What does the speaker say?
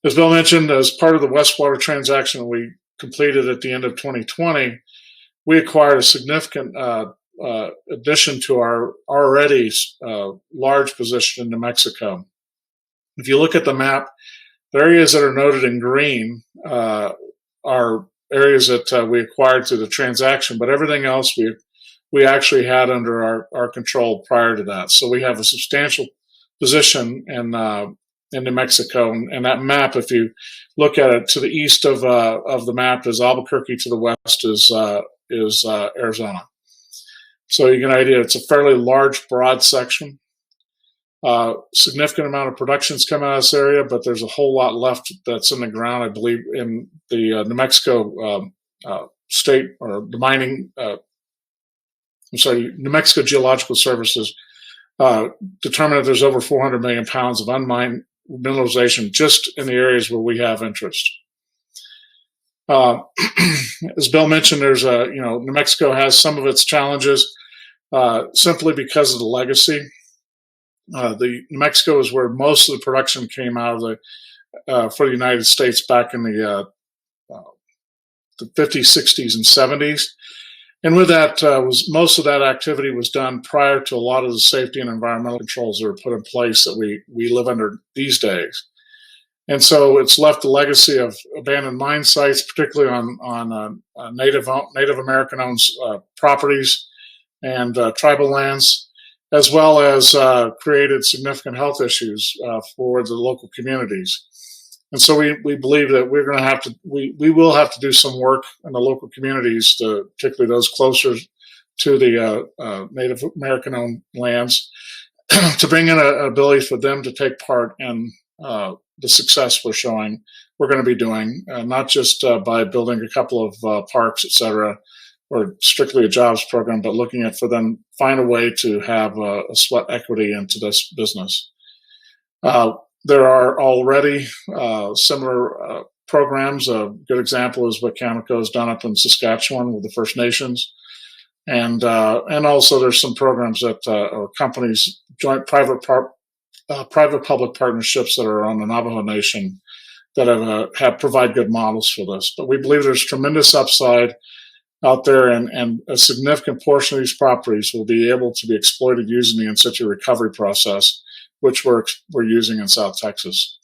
As Bill mentioned, as part of the Westwater transaction we completed at the end of 2020, we acquired a significant addition to our already large position in New Mexico. If you look at the map, the areas that are noted in green are areas that we acquired through the transaction, but everything else we actually had under our control prior to that. So we have a substantial position in New Mexico, and that map, if you look at it, to the east of the map is Albuquerque, to the west is Arizona. So you get an idea. It's a fairly large, broad section. Significant amount of productions come out of this area, but there's a whole lot left that's in the ground. I believe in the New Mexico state or the mining. New Mexico Geological Services determined that there's over 400 million pounds of unmined mineralization just in the areas where we have interest. As Bill mentioned, there's New Mexico has some of its challenges simply because of the legacy. The New Mexico is where most of the production came out of for the United States back in the 50s, 60s, and 70s. And with that, most of that activity was done prior to a lot of the safety and environmental controls that were put in place that we live under these days. And so it's left a legacy of abandoned mine sites, particularly on Native American-owned properties and tribal lands, as well as created significant health issues for the local communities. And so we believe that we're going to have to we will have to do some work in the local communities, particularly those closer to the Native American-owned lands, to bring in an ability for them to take part in the success we're going to be doing, not just by building a couple of parks, et cetera, or strictly a jobs program, but looking at for them find a way to have a sweat equity into this business. There are already similar programs. A good example is what Cameco has done up in Saskatchewan with the First Nations, and also there's some programs that or companies, joint private-public partnerships that are on the Navajo Nation that have provide good models for this. But we believe there's tremendous upside out there, and a significant portion of these properties will be able to be exploited using the in situ recovery process, which we're using in South Texas.